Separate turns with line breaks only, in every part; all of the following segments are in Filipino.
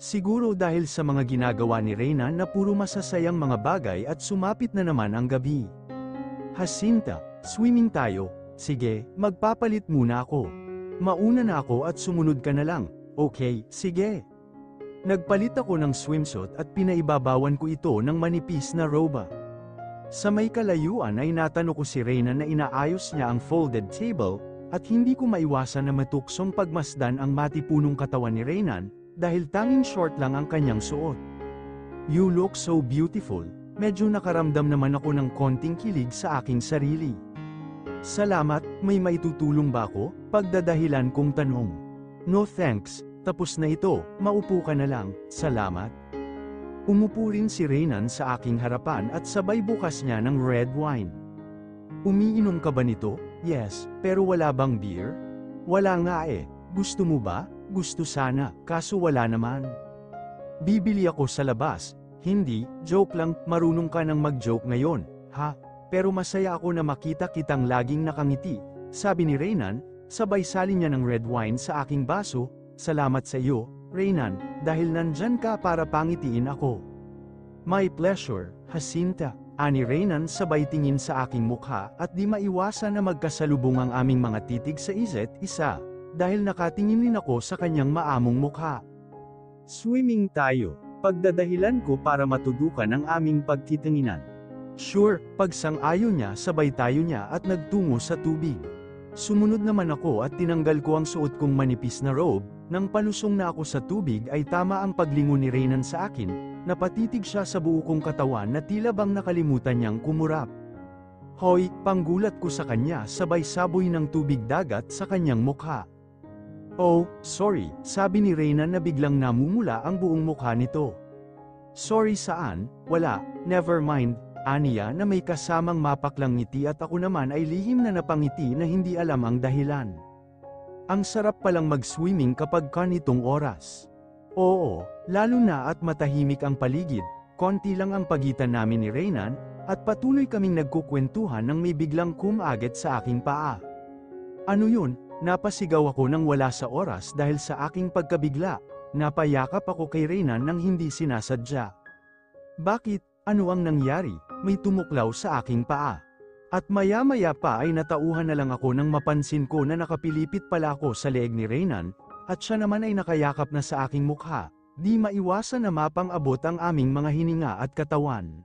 Siguro dahil sa mga ginagawa ni Reynan na puro masasayang mga bagay at sumapit na naman ang gabi. Jacinta, swimming tayo. Sige, magpapalit muna ako. Mauna na ako at sumunod ka na lang. Okay, sige. Nagpalit ako ng swimsuit at pinaibabawan ko ito ng manipis na roba. Sa may kalayuan ay natanong ko si Reynan na inaayos niya ang folded table, at hindi ko maiwasan na matuksong pagmasdan ang matipunong katawan ni Reynan, dahil tanging short lang ang kanyang suot. You look so beautiful. Medyo nakaramdam naman ako ng konting kilig sa aking sarili. Salamat, may maitutulong ba ako? Pagdadahilan kong tanong. No thanks, tapos na ito, maupo ka na lang, salamat. Umupo rin si Reynan sa aking harapan at sabay bukas niya ng red wine. Umiinom ka ba nito? Yes, pero wala bang beer? Wala nga eh, gusto mo ba? Gusto sana, kaso wala naman. Bibili ako sa labas. Hindi, joke lang, marunong ka nang mag-joke ngayon, ha? Pero masaya ako na makita kitang laging nakangiti, sabi ni Reynan, sabay salin niya ng red wine sa aking baso. Salamat sa iyo, Reynan, dahil nandyan ka para pangitiin ako. My pleasure, Jacinta, ani Reynan sabay tingin sa aking mukha at di maiwasan na magkasalubong ang aming mga titig sa isa't isa, dahil nakatingin din ako sa kanyang maamong mukha. Swimming tayo. Pagdadahilan ko para matudukan ang aming pagtitinginan. Sure, pagsang-ayon niya sabay tayo niya at nagtungo sa tubig. Sumunod naman ako at tinanggal ko ang suot kong manipis na robe. Nang palusong na ako sa tubig ay tama ang paglingon ni Reynan sa akin, napatitig siya sa buo kong katawan na tila bang nakalimutan niyang kumurap. Hoy, panggulat ko sa kanya sabay saboy ng tubig dagat sa kanyang mukha. Oh, sorry, sabi ni Reynan na biglang namumula ang buong mukha nito. Sorry saan? Wala, never mind, aniya na may kasamang mapaklang ngiti at ako naman ay lihim na napangiti na hindi alam ang dahilan. Ang sarap palang mag-swimming kapag kanitong oras. Oo, lalo na at matahimik ang paligid, konti lang ang pagitan namin ni Reynan, at patuloy kaming nagkukwentuhan nang may biglang kumagit sa aking paa. Ano yun? Napasigaw ako nang wala sa oras dahil sa aking pagkabigla. Napayakap ako kay Reynan nang hindi sinasadya. Bakit? Ano ang nangyari? May tumuklaw sa aking paa. At maya-maya pa ay natauhan na lang ako nang mapansin ko na nakapilipit pala ako sa leeg ni Reynan, at siya naman ay nakayakap na sa aking mukha. Di maiwasan na mapang-abot ang aming mga hininga at katawan.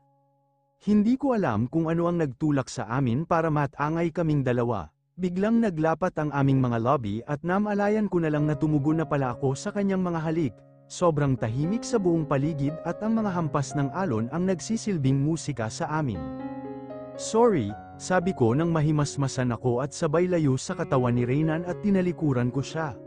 Hindi ko alam kung ano ang nagtulak sa amin para matangay kaming dalawa. Biglang naglapat ang aming mga lobby at namalayan ko na lang na tumugon na pala ako sa kanyang mga halik. Sobrang tahimik sa buong paligid at ang mga hampas ng alon ang nagsisilbing musika sa amin. Sorry, sabi ko nang mahimasmasan ako at sabay layo sa katawan ni Reynan at tinalikuran ko siya.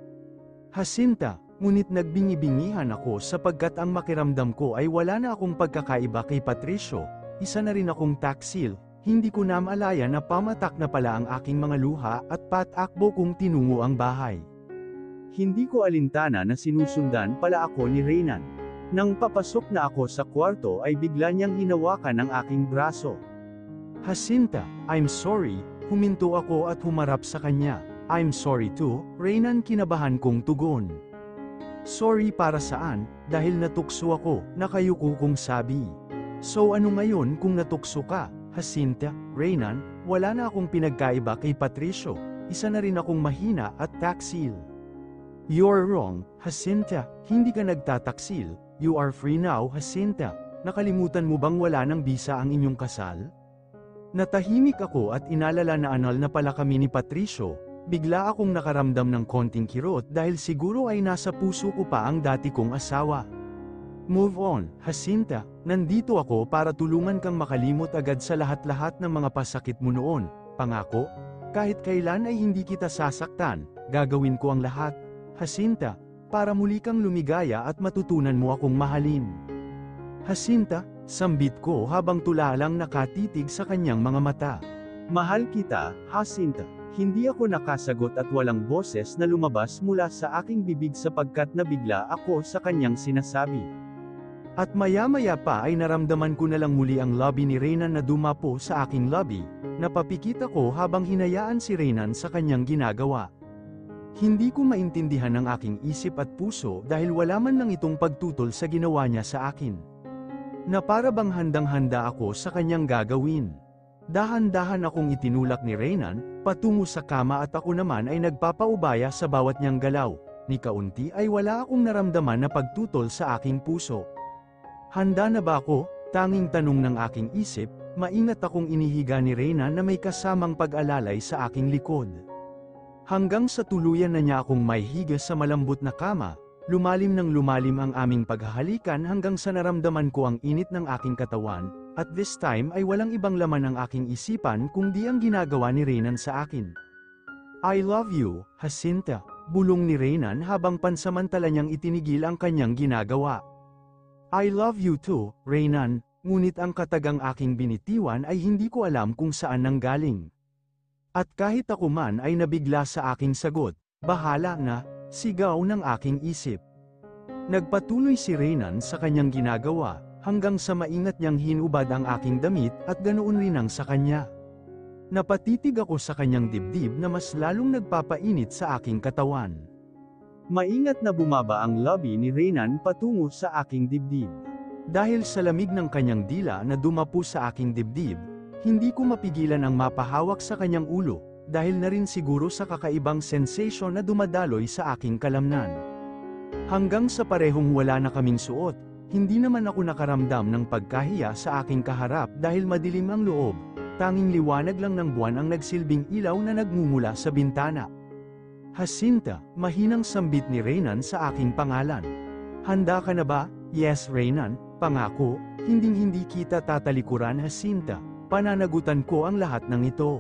Jacinta, ngunit nagbingi-bingihan ako sapagkat ang makiramdam ko ay wala na akong pagkakaiba kay Patricio, isa na rin akong taksil. Hindi ko namalaya na pamatak na pala ang aking mga luha at patakbo kong tinungo ang bahay. Hindi ko alintana na sinusundan pala ako ni Reynan. Nang papasok na ako sa kwarto ay bigla niyang hinawakan ang aking braso. Jacinta, I'm sorry, huminto ako at humarap sa kanya. I'm sorry too, Reynan, kinabahan kong tugon. Sorry para saan? Dahil natukso ako, nakayuko kong sabi. So ano ngayon kung natukso ka? Jacinta, Reynan, wala na akong pinagkaiba kay Patricio, isa na rin akong mahina at taksil. You're wrong, Jacinta, hindi ka nagtataksil, you are free now, Jacinta. Nakalimutan mo bang wala ng bisa ang inyong kasal? Natahimik ako at inalala na anal na pala kami ni Patricio, bigla akong nakaramdam ng konting kirot dahil siguro ay nasa puso ko pa ang dati kong asawa. Move on, Jacinta, nandito ako para tulungan kang makalimot agad sa lahat-lahat ng mga pasakit mo noon, pangako? Kahit kailan ay hindi kita sasaktan, gagawin ko ang lahat, Jacinta, para muli kang lumigaya at matutunan mo akong mahalin. Jacinta, sambit ko habang tulalang nakatitig sa kanyang mga mata. Mahal kita, Jacinta. Hindi ako nakasagot at walang boses na lumabas mula sa aking bibig sapagkat nabigla ako sa kanyang sinasabi. At maya-maya pa ay naramdaman ko na lang muli ang lobby ni Reynan na dumapo sa aking lobby, napapikit ako habang hinayaan si Reynan sa kanyang ginagawa. Hindi ko maintindihan ang aking isip at puso dahil wala man lang itong pagtutol sa ginawa niya sa akin. Na para bang handang-handa ako sa kanyang gagawin. Dahan-dahan akong itinulak ni Reynan, patungo sa kama at ako naman ay nagpapaubaya sa bawat niyang galaw. Ni kaunti ay wala akong naramdaman na pagtutol sa aking puso. Handa na ba ako? Tanging tanong ng aking isip, maingat akong inihiga ni Reynan na may kasamang pag-alalay sa aking likod. Hanggang sa tuluyan na niya akong may higa sa malambot na kama, lumalim ng lumalim ang aming paghahalikan hanggang sa naramdaman ko ang init ng aking katawan, at this time ay walang ibang laman ang aking isipan kundi ang ginagawa ni Reynan sa akin. I love you, Jacinta, bulong ni Reynan habang pansamantala niyang itinigil ang kanyang ginagawa. I love you too, Reynan, ngunit ang katagang aking binitiwan ay hindi ko alam kung saan nanggaling. At kahit ako man ay nabigla sa aking sagot, bahala na, sigaw ng aking isip. Nagpatuloy si Reynan sa kanyang ginagawa, hanggang sa maingat niyang hinubad ang aking damit at ganoon rin ang sa kanya. Napatitig ako sa kanyang dibdib na mas lalong nagpapainit sa aking katawan. Maingat na bumaba ang labi ni Reynan patungo sa aking dibdib. Dahil sa lamig ng kanyang dila na dumapo sa aking dibdib, hindi ko mapigilan ang mapahawak sa kanyang ulo, dahil na rin siguro sa kakaibang sensation na dumadaloy sa aking kalamnan. Hanggang sa parehong wala na kaming suot, hindi naman ako nakaramdam ng pagkahiya sa aking kaharap dahil madilim ang loob, tanging liwanag lang ng buwan ang nagsilbing ilaw na nagmumula sa bintana. Jacinta, mahinang sambit ni Reynan sa aking pangalan. Handa ka na ba? Yes, Reynan, pangako, hinding-hindi kita tatalikuran, Jacinta. Pananagutan ko ang lahat ng ito.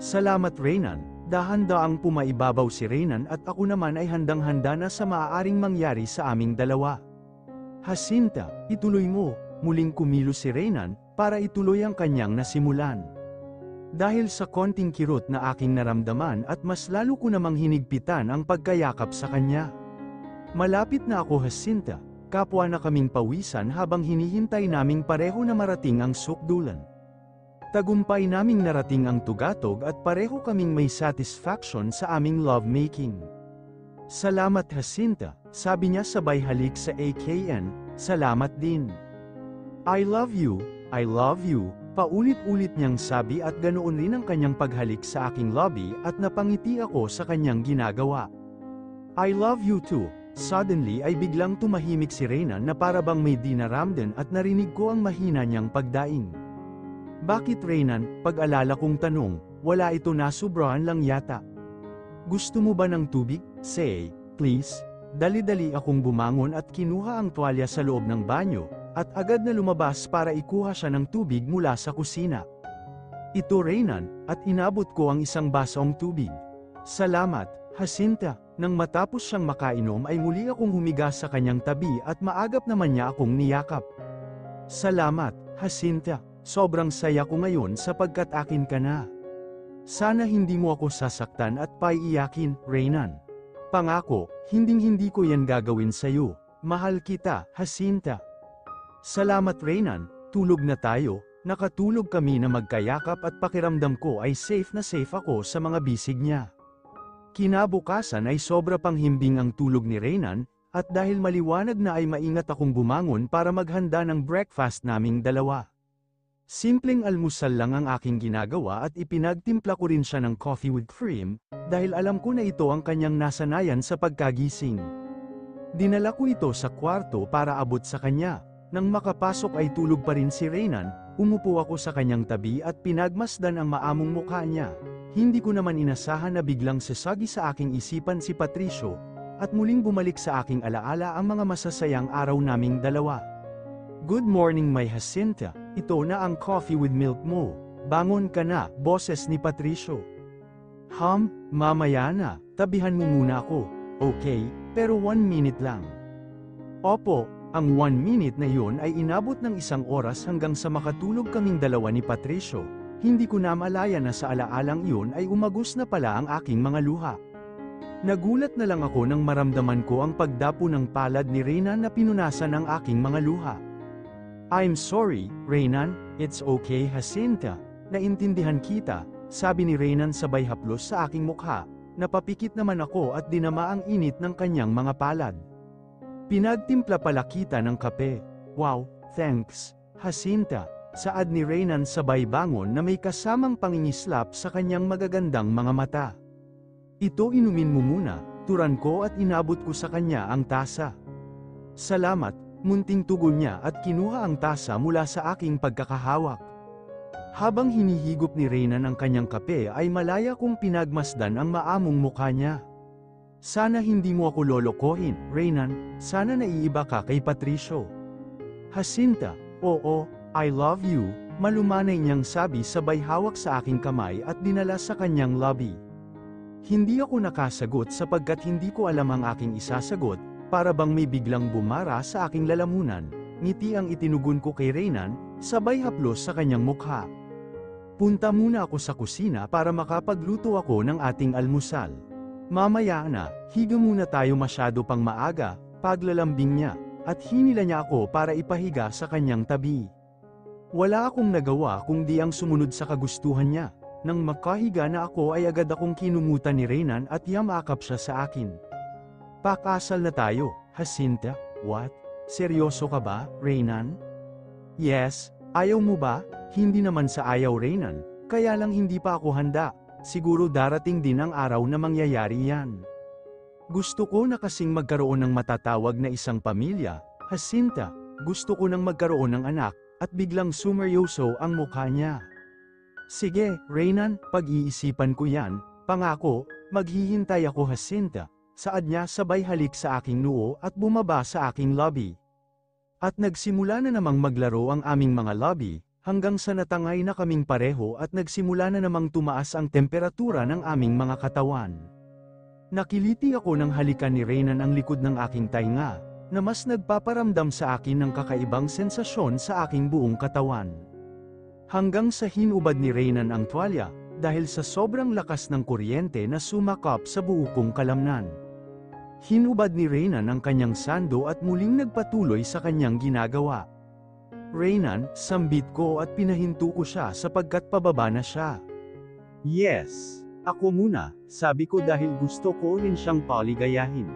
Salamat, Reynan. Dahan-daang pumaibabaw si Reynan at ako naman ay handang-handa na sa maaaring mangyari sa aming dalawa. Jacinta, ituloy mo, muling kumilos si Reynan, para ituloy ang kanyang nasimulan. Dahil sa konting kirot na aking naramdaman at mas lalo ko namang hinigpitan ang pagkayakap sa kanya. Malapit na ako, Jacinta, kapwa na kaming pawisan habang hinihintay naming pareho na marating ang sukdulan. Tagumpay naming narating ang tugatog at pareho kaming may satisfaction sa aming lovemaking. Salamat, Jacinta, sabi niya sabay halik sa AKN, salamat din. I love you, paulit-ulit niyang sabi at ganoon rin ang kanyang paghalik sa aking lobby at napangiti ako sa kanyang ginagawa. I love you too. Suddenly ay biglang tumahimik si Reynan na para bang may dinaramdan at narinig ko ang mahina niyang pagdaing. Bakit, Reynan? Pag-alala kong tanong, wala ito, nasubrahan lang yata. Gusto mo ba ng tubig? Say, please. Dali-dali akong bumangon at kinuha ang tuwalya sa loob ng banyo, at agad na lumabas para ikuha siya ng tubig mula sa kusina. Ito, Reynan, at inabot ko ang isang basong tubig. Salamat, Jacinta. Nang matapos siyang makainom ay muli akong humiga sa kanyang tabi at maagap naman niya akong niyakap. Salamat, Jacinta. Sobrang saya ko ngayon sapagkat akin ka na. Sana hindi mo ako sasaktan at paiiyakin, Reynan. Pangako, hinding-hindi ko yan gagawin sa'yo. Mahal kita, Jacinta. Salamat, Reynan. Tulog na tayo. Nakatulog kami na magkayakap at pakiramdam ko ay safe na safe ako sa mga bisig niya. Kinabukasan ay sobra pang himbing ang tulog ni Reynan, at dahil maliwanag na ay maingat akong bumangon para maghanda ng breakfast naming dalawa. Simpleng almusal lang ang aking ginagawa at ipinagtimpla ko rin siya ng coffee with cream, dahil alam ko na ito ang kanyang nasanayan sa pagkagising. Dinala ko ito sa kwarto para abot sa kanya. Nang makapasok ay tulog pa rin si Reynan, umupo ako sa kanyang tabi at pinagmasdan ang maamong mukha niya. Hindi ko naman inasahan na biglang sasagi sa aking isipan si Patricio, at muling bumalik sa aking alaala ang mga masasayang araw naming dalawa. Good morning, my Jacinta. Ito na ang coffee with milk mo. Bangon ka na, boses ni Patricio. Mamaya na, tabihan mo muna ako. Okay, pero 1 minute lang. Opo, ang 1 minute na yun ay inabot ng 1 oras hanggang sa makatulog kaming dalawa ni Patricio. Hindi ko na malaya na sa alaalang iyon ay umagos na pala ang aking mga luha. Nagulat na lang ako nang maramdaman ko ang pagdapo ng palad ni Reynan na pinunasan ang aking mga luha. I'm sorry, Reynan, it's okay, Jacinta. Naintindihan kita, sabi ni Reynan sabay haplos sa aking mukha. napapikit naman ako at dinama ang init ng kanyang mga palad. Pinagtimpla pala kita ng kape. Wow, thanks, Jacinta, saad ni Reynan sabay bangon na may kasamang pangingislap sa kanyang magagandang mga mata. Ito inumin mo muna, turan ko at inabot ko sa kanya ang tasa. Salamat, munting tugon niya at kinuha ang tasa mula sa aking pagkakahawak. Habang hinihigop ni Reynan ang kanyang kape ay malaya kong pinagmasdan ang maamong mukha niya. Sana hindi mo ako lolokohin, Reynan, sana naiiba ka kay Patricio. Jacinta, oo, I love you, malumanay niyang sabi sabay hawak sa aking kamay at dinala sa kanyang lobby. Hindi ako nakasagot sapagkat hindi ko alam ang aking isasagot, para bang may biglang bumara sa aking lalamunan, ngiti ang itinugon ko kay Reynan, sabay haplos sa kanyang mukha. Punta muna ako sa kusina para makapagluto ako ng ating almusal. Mamaya na, higa muna tayo masyado pang maaga, paglalambing niya, at hinila niya ako para ipahiga sa kanyang tabi. Wala akong nagawa kung di ang sumunod sa kagustuhan niya. Nang makahiga na ako ay agad akong kinumutan ni Reynan at yamakap siya sa akin. Pakasal na tayo, Jacinta, what? Seryoso ka ba, Reynan? Yes, ayaw mo ba? Hindi naman sa ayaw Reynan, kaya lang hindi pa ako handa. Siguro darating din ang araw na mangyayari yan. Gusto ko na kasing magkaroon ng matatawag na isang pamilya, Jacinta, gusto ko nang magkaroon ng anak, at biglang sumeryoso ang mukha niya. Sige, Reynan, pag-iisipan ko yan, pangako, maghihintay ako Jacinta, saad niya sabay halik sa aking noo at bumaba sa aking lobby. At nagsimula na namang maglaro ang aming mga lobby, hanggang sa natangay na kaming pareho at nagsimula na namang tumaas ang temperatura ng aming mga katawan. Nakiliti ako nang halikan ni Reynan ang likod ng aking tainga, na mas nagpaparamdam sa akin ng kakaibang sensasyon sa aking buong katawan. Hanggang sa hinubad ni Reynan ang tuwalya, dahil sa sobrang lakas ng kuryente na sumakap sa buo kong kalamnan. Hinubad ni Reynan ang kanyang sando at muling nagpatuloy sa kanyang ginagawa. Reynan, sambit ko at pinahinto ko siya sapagkat pababa na siya. Yes, ako muna, sabi ko dahil gusto ko rin siyang paligayahin.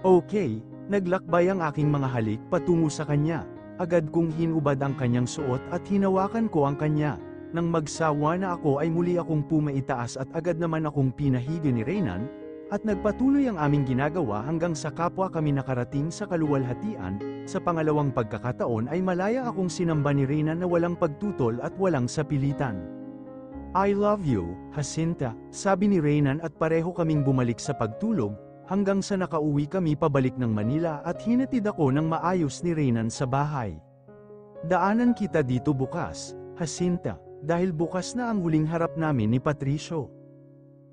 Okay, naglakbay ang aking mga halik patungo sa kanya. Agad kong hinubad ang kanyang suot at hinawakan ko ang kanya. Nang magsawa na ako ay muli akong pumaitaas at agad naman akong pinahiga ni Reynan, at nagpatuloy ang aming ginagawa hanggang sa kapwa kami nakarating sa kaluwalhatian. Sa pangalawang pagkakataon ay malaya akong sinamba ni Reynan na walang pagtutol at walang sapilitan. I love you, Jacinta, sabi ni Reynan at pareho kaming bumalik sa pagtulog, hanggang sa nakauwi kami pabalik ng Manila at hinatid ako ng maayos ni Reynan sa bahay. Daanan kita dito bukas, Jacinta, dahil bukas na ang huling harap namin ni Patricio.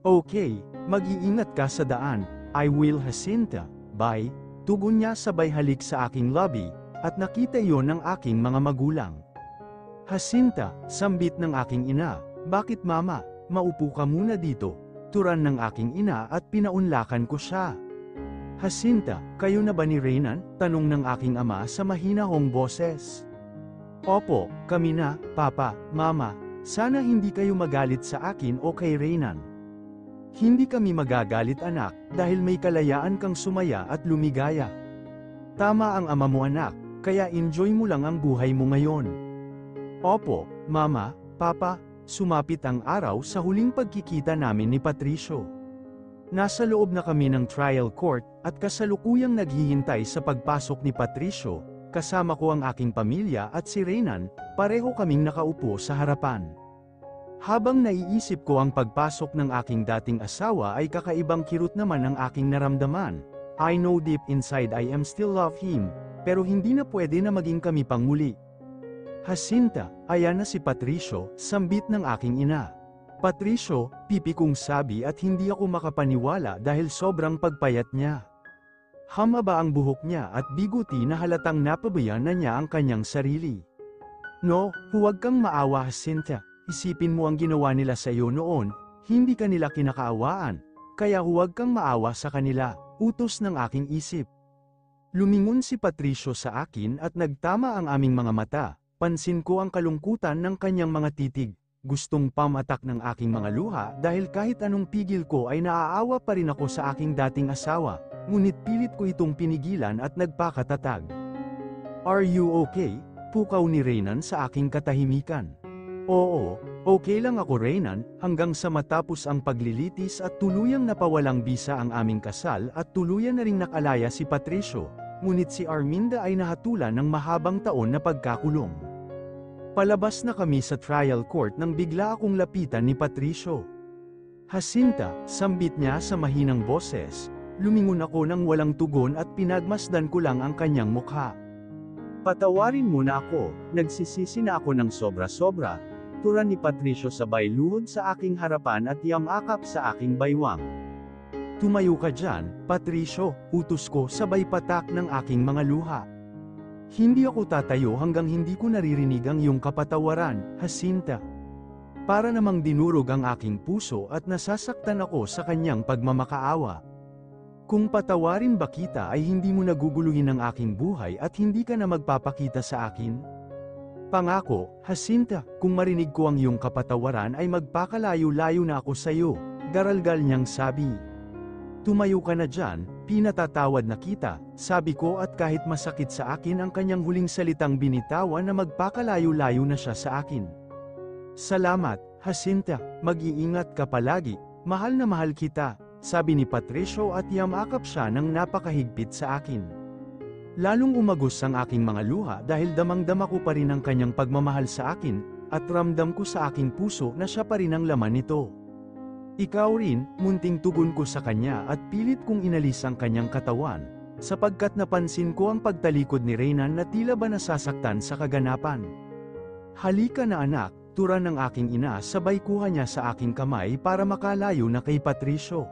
Okay, mag-iingat ka sa daan, I will Jacinta, bye, tugon niya sabay halik sa aking lobby, at nakita yon ng aking mga magulang. Jacinta, sambit ng aking ina, bakit mama, maupo ka muna dito, turan ng aking ina at pinaunlakan ko siya. Jacinta, kayo na ba ni Reynan? Tanong ng aking ama sa mahinahong boses. Opo, kami na, papa, mama, sana hindi kayo magalit sa akin o kay Reynan. Hindi kami magagalit anak, dahil may kalayaan kang sumaya at lumigaya. Tama ang ama mo anak, kaya enjoy mo lang ang buhay mo ngayon. Opo, mama, papa, sumapit ang araw sa huling pagkikita namin ni Patricio. Nasa loob na kami ng trial court, at kasalukuyang naghihintay sa pagpasok ni Patricio, kasama ko ang aking pamilya at si Reynan, pareho kaming nakaupo sa harapan. Habang naiisip ko ang pagpasok ng aking dating asawa ay kakaibang kirot naman ang aking naramdaman. I know deep inside I am still love him, pero hindi na pwede na maging kami pang muli. Jacinta, ayan na si Patricio, sambit ng aking ina. Patricio, pipi kong sabi at hindi ako makapaniwala dahil sobrang pagpayat niya. Hamaba ang buhok niya at biguti na halatang napabayan na niya ang kanyang sarili. No, huwag kang maawa Jacinta. Isipin mo ang ginawa nila sa iyo noon, hindi ka nila kinakaawaan, kaya huwag kang maawa sa kanila, utos ng aking isip. Lumingon si Patricio sa akin at nagtama ang aming mga mata, pansin ko ang kalungkutan ng kanyang mga titig, gustong pamatak ng aking mga luha dahil kahit anong pigil ko ay naaawa pa rin ako sa aking dating asawa, ngunit pilit ko itong pinigilan at nagpakatatag. "Are you okay?" Pukaw ni Reynan sa aking katahimikan. "Oo, okay lang ako Reynan," hanggang sa matapos ang paglilitis at tuluyang napawalang bisa ang aming kasal at tuluyan na ring nakalaya si Patricio, ngunit si Arminda ay nahatulan ng mahabang taon na pagkakulong. Palabas na kami sa trial court nang bigla akong lapitan ni Patricio. "Jacinta," sambit niya sa mahinang boses. Lumingon ako nang walang tugon at pinagmasdan ko lang ang kanyang mukha. "Patawarin mo na ako," nagsisisi na ako ng sobra-sobra, turan ni Patricio sabay luhod sa aking harapan at yamakap sa aking baywang. "Tumayo ka dyan, Patricio," utos ko sabay patak ng aking mga luha. "Hindi ako tatayo hanggang hindi ko naririnig ang iyong kapatawaran, Jacinta." Para namang dinurog ang aking puso at nasasaktan ako sa kanyang pagmamakaawa. "Kung patawarin ba kita ay hindi mo naguguluhin ang aking buhay at hindi ka na magpapakita sa akin? Pangako, Jacinta, kung marinig ko ang iyong kapatawaran ay magpakalayo-layo na ako sa iyo," garalgal niyang sabi. "Tumayo ka na dyan, pinatatawad na kita," sabi ko at kahit masakit sa akin ang kanyang huling salitang binitawan na magpakalayo-layo na siya sa akin. "Salamat, Jacinta, mag-iingat ka palagi, mahal na mahal kita," sabi ni Patricio at yamakap siya ng napakahigpit sa akin. Lalong umagos ang aking mga luha dahil damang-dama ko pa rin ang kanyang pagmamahal sa akin, at ramdam ko sa aking puso na siya pa rin ang laman nito. "Ikaw rin," munting tugon ko sa kanya at pilit kong inalis ang kanyang katawan, sapagkat napansin ko ang pagtalikod ni Reynan na tila ba nasasaktan sa kaganapan. "Halika na anak," turan ng aking ina sabay kuha niya sa aking kamay para makalayo na kay Patricio.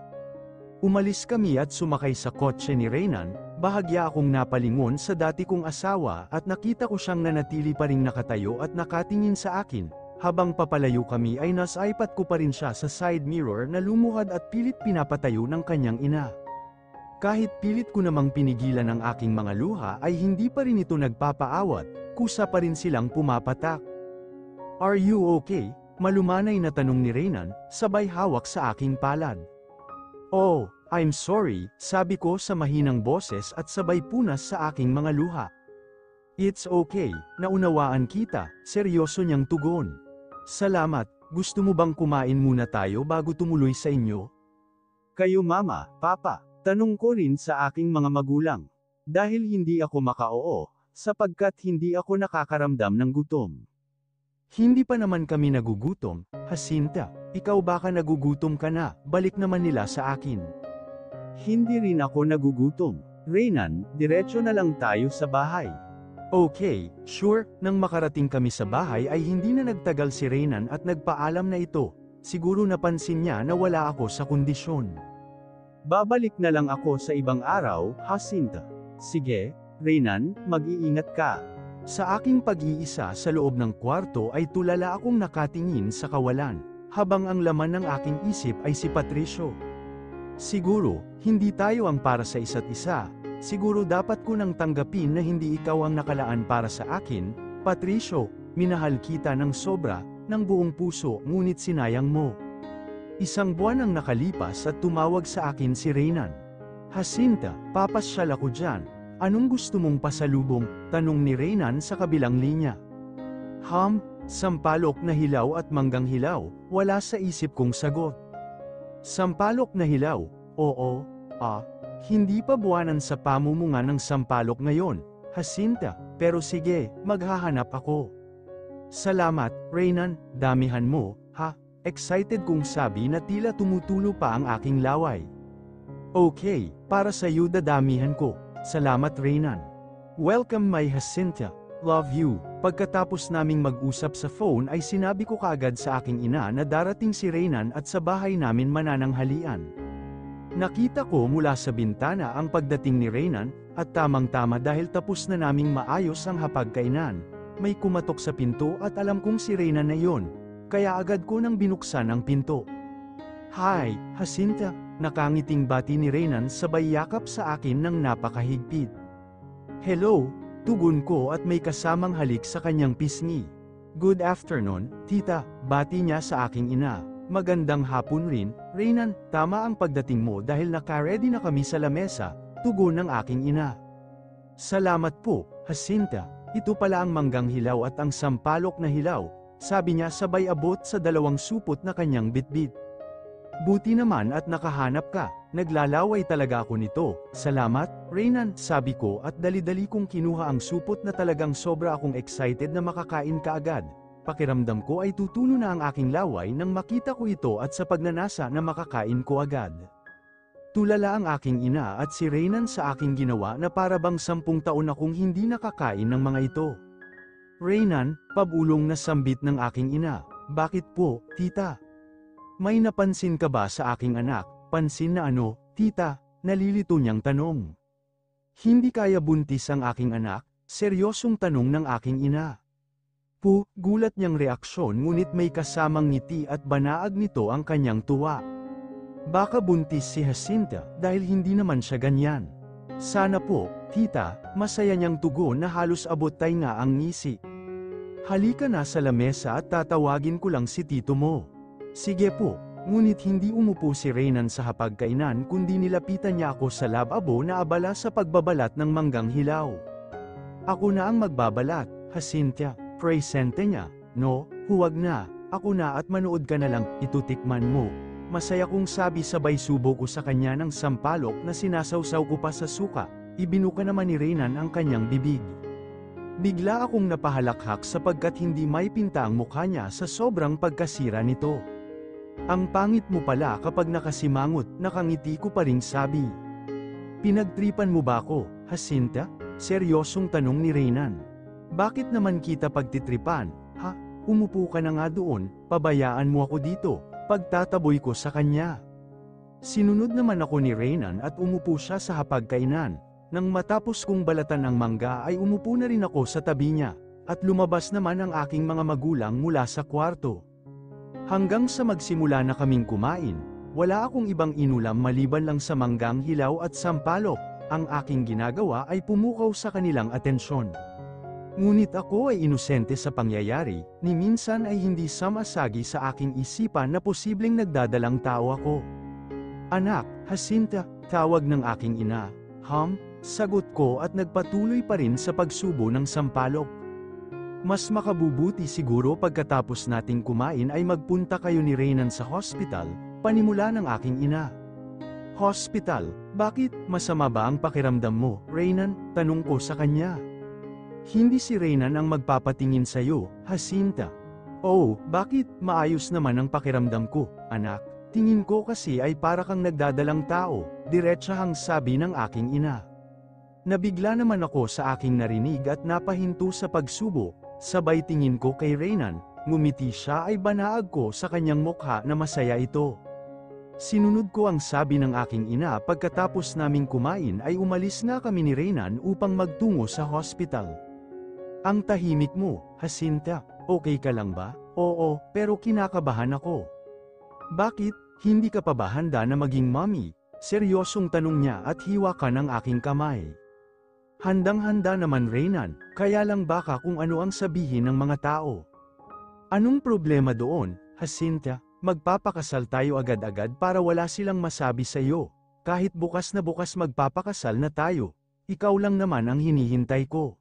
Umalis kami at sumakay sa kotse ni Reynan, bahagya akong napalingon sa dati kong asawa at nakita ko siyang nanatili pa ring nakatayo at nakatingin sa akin. Habang papalayo kami ay nasaipat ko pa rin siya sa side mirror na lumuhad at pilit pinapatayo ng kanyang ina. Kahit pilit ko namang pinigilan ang aking mga luha ay hindi pa rin ito nagpapaawat, kusa pa rin silang pumapatak. "Are you okay?" malumanay na tanong ni Reynan, sabay hawak sa aking palad. "Oh, I'm sorry," sabi ko sa mahinang boses at sabay punas sa aking mga luha. "It's okay, naunawaan kita," seryoso niyang tugon. "Salamat, gusto mo bang kumain muna tayo bago tumuloy sa inyo?" "Kayo mama, papa," tanong ko rin sa aking mga magulang. Dahil hindi ako maka-oo, sapagkat hindi ako nakakaramdam ng gutom. "Hindi pa naman kami nagugutom, Jacinta, ikaw baka nagugutom ka na," balik naman nila sa akin. "Hindi rin ako nagugutom, Reynan, diretso na lang tayo sa bahay." "Okay, sure." Nang makarating kami sa bahay ay hindi na nagtagal si Reynan at nagpaalam na ito. Siguro napansin niya na wala ako sa kondisyon. "Babalik na lang ako sa ibang araw, Jacinta." "Sige, Reynan, mag-iingat ka." Sa aking pag-iisa sa loob ng kwarto ay tulala akong nakatingin sa kawalan, habang ang laman ng aking isip ay si Patricio. Siguro, hindi tayo ang para sa isa't isa. Siguro dapat ko nang tanggapin na hindi ikaw ang nakalaan para sa akin, Patricio. Minahal kita ng sobra, ng buong puso, ngunit sinayang mo. Isang buwan ang nakalipas at tumawag sa akin si Reynan. "Jacinta, papasyal ako dyan. Anong gusto mong pasalubong?" tanong ni Reynan sa kabilang linya. Sampalok na hilaw at manggang hilaw, wala sa isip kong sagot. "Sampalok na hilaw? Oo, hindi pa buwanan sa pamumunga ng sampalok ngayon, Jacinta, pero sige, maghahanap ako." "Salamat, Reynan, damihan mo, ha?" Excited kong sabi na tila tumutulo pa ang aking laway. "Okay, para sa iyo dadamihan ko. Salamat Reynan." "Welcome my Jacinta, love you." Pagkatapos naming mag-usap sa phone ay sinabi ko kaagad sa aking ina na darating si Reynan at sa bahay namin manananghalian. Nakita ko mula sa bintana ang pagdating ni Reynan, at tamang-tama dahil tapos na naming maayos ang hapagkainan. May kumatok sa pinto at alam kong si Reynan na yon, kaya agad ko nang binuksan ang pinto. "Hi, Jacinta," nakangiting bati ni Reynan sabay yakap sa akin ng napakahigpit. "Hello," tugon ko at may kasamang halik sa kanyang pisngi. "Good afternoon, tita," Bati niya sa aking ina. Magandang hapon rin, Reynan, tama ang pagdating mo dahil naka-ready na kami sa lamesa, tugon ng aking ina. Salamat po, Jacinta, ito pala ang manggang hilaw at ang sampalok na hilaw, sabi niya sabay abot sa 2 supot na kanyang bitbit. Buti naman at nakahanap ka, naglalaway talaga ako nito, salamat, Reynan, sabi ko at dali-dali kong kinuha ang supot na talagang sobra akong excited na makakain kaagad. Pakiramdam ko ay tutulo na ang aking laway nang makita ko ito at sa pagnanasa na makakain ko agad. Tulala ang aking ina at si Reynan sa aking ginawa na para bang 10 taon akong hindi nakakain ng mga ito. Reynan, pabulong na sambit ng aking ina, bakit po, tita? May napansin ka ba sa aking anak? Pansin na ano, tita? Nalilito niyang tanong. Hindi kaya buntis ang aking anak? Seryosong tanong ng aking ina. Gulat niyang reaksyon ngunit may kasamang ngiti at banaag nito ang kanyang tuwa. Baka buntis si Jacinta dahil hindi naman siya ganyan. Sana po, tita, masaya niyang tugon na halos abot tay nga ang ngisi. Halika na sa lamesa at tatawagin ko lang si tito mo. Sige po, ngunit hindi umupo si Reynan sa hapagkainan kundi nilapitan niya ako sa lababo na abala sa pagbabalat ng manggang hilaw. Ako na ang magbabalat, Jacinta. Presente niya, no, huwag na, ako na at manood ka na lang, itutikman mo. Masaya kong sabi sabay subo ko sa kanya ng sampalok na sinasawsaw ko pa sa suka, ibinuka naman ni Reynan ang kanyang bibig. Bigla akong napahalakhak sapagkat hindi may pinta ang mukha niya sa sobrang pagkasira nito. Ang pangit mo pala kapag nakasimangot, nakangiti ko pa ring sabi. Pinagtripan mo ba ako, Jacinta? Seryosong tanong ni Reynan. Bakit naman kita pagtitripan, ha? Umupo ka na nga doon, pabayaan mo ako dito, pagtataboy ko sa kanya. Sinunod naman ako ni Reynan at umupo siya sa hapagkainan. Nang matapos kong balatan ang mangga ay umupo na rin ako sa tabi niya, at lumabas naman ang aking mga magulang mula sa kwarto. Hanggang sa magsimula na kaming kumain, wala akong ibang inulam maliban lang sa manggang hilaw at sampalok, ang aking ginagawa ay pumukaw sa kanilang atensyon. Ngunit ako ay inosente sa pangyayari, ni minsan ay hindi samasagi sa aking isipan na posibleng nagdadalang tao ako. Anak, Jacinta, tawag ng aking ina. Sagot ko at nagpatuloy pa rin sa pagsubo ng sampalok. Mas makabubuti siguro pagkatapos nating kumain ay magpunta kayo ni Reynan sa hospital, panimula ng aking ina. Hospital, bakit? Masama ba ang pakiramdam mo, Reynan? Tanong ko sa kanya. Hindi si Reynan ang magpapatingin sa'yo, Jacinta. Oh, bakit? Maayos naman ang pakiramdam ko, anak. Tingin ko kasi ay para kang nagdadalang tao, diretsahang sabi ng aking ina. Nabigla naman ako sa aking narinig at napahinto sa pagsubo, sabay tingin ko kay Reynan, ngumiti siya ay banaag ko sa kanyang mukha na masaya ito. Sinunod ko ang sabi ng aking ina pagkatapos naming kumain ay umalis na kami ni Reynan upang magtungo sa hospital. Ang tahimik mo, Jacinta, okay ka lang ba? Oo, pero kinakabahan ako. Bakit, hindi ka pa ba handa na maging mommy? Seryosong tanong niya at hiwa ka ng aking kamay. Handang-handa naman Reynan, kaya lang baka kung ano ang sabihin ng mga tao. Anong problema doon, Jacinta? Magpapakasal tayo agad-agad para wala silang masabi sa iyo. Kahit bukas na bukas magpapakasal na tayo. Ikaw lang naman ang hinihintay ko.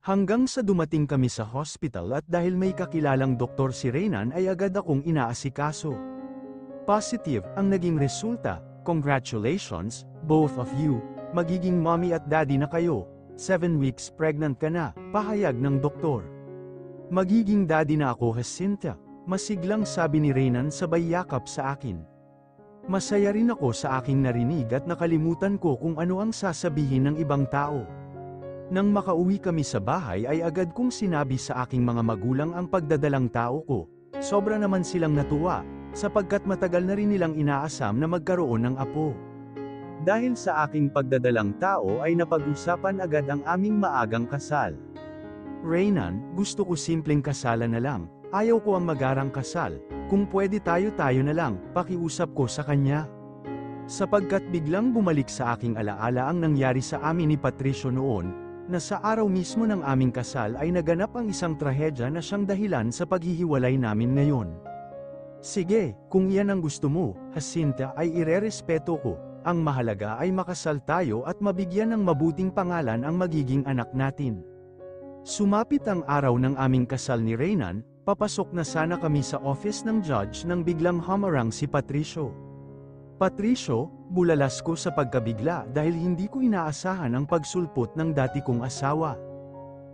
Hanggang sa dumating kami sa hospital at dahil may kakilalang doktor si Reynan ay agad akong inaasikaso. Positive ang naging resulta, congratulations, both of you, magiging mommy at daddy na kayo, 7 weeks pregnant ka na, pahayag ng doktor. Magiging daddy na ako, Jacinta, masiglang sabi ni Reynan sabay yakap sa akin. Masaya rin ako sa aking narinig at nakalimutan ko kung ano ang sasabihin ng ibang tao. Nang makauwi kami sa bahay ay agad kong sinabi sa aking mga magulang ang pagdadalang tao ko. Sobra naman silang natuwa, sapagkat matagal na rin nilang inaasam na magkaroon ng apo. Dahil sa aking pagdadalang tao ay napag-usapan agad ang aming maagang kasal. Reynan, gusto ko simpleng kasalan na lang, ayaw ko ang magarang kasal, kung pwede tayo-tayo na lang, pakiusap ko sa kanya. Sapagkat biglang bumalik sa aking alaala ang nangyari sa amin ni Patricio noon, na sa araw mismo ng aming kasal ay naganap ang isang trahedya na siyang dahilan sa paghihiwalay namin ngayon. Sige, kung iyan ang gusto mo, Jacinta, ay irerespeto ko. Ang mahalaga ay makasal tayo at mabigyan ng mabuting pangalan ang magiging anak natin. Sumapit ang araw ng aming kasal ni Reynan, papasok na sana kami sa office ng judge nang biglang humarang si Patricio. Patricio, bulalas ko sa pagkabigla dahil hindi ko inaasahan ang pagsulpot ng dati kong asawa.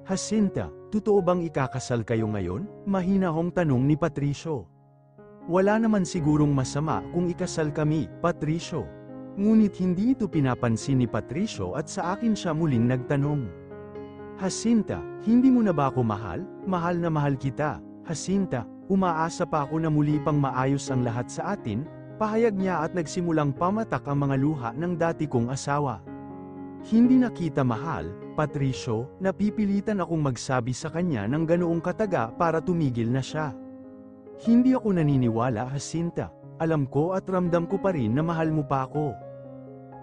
Jacinta, totoo bang ikakasal kayo ngayon? Mahinahong tanong ni Patricio. Wala naman sigurong masama kung ikasal kami, Patricio. Ngunit hindi ito pinapansin ni Patricio at sa akin siya muling nagtanong. Jacinta, hindi mo na ba ako mahal? Mahal na mahal kita. Jacinta, umaasa pa ako na muli pang maayos ang lahat sa atin, pahayag niya at nagsimulang pamatak ang mga luha ng dati kong asawa. Hindi na kita mahal, Patricio, napipilitan akong magsabi sa kanya ng ganoong kataga para tumigil na siya. Hindi ako naniniwala, Jacinta. Alam ko at ramdam ko pa rin na mahal mo pa ako.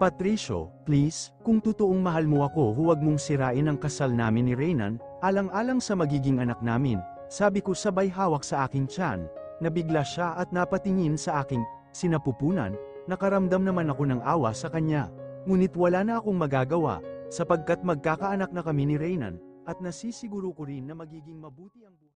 Patricio, please, kung totoong mahal mo ako, huwag mong sirain ang kasal namin ni Reynan, alang-alang sa magiging anak namin, sabi ko sabay hawak sa aking tiyan. Nabigla siya at napatingin sa aking sinapupunan, nakaramdam naman ako ng awa sa kanya. Ngunit wala na akong magagawa, sapagkat magkakaanak na kami ni Reynan, at nasisiguro ko rin na magiging mabuti ang buhay.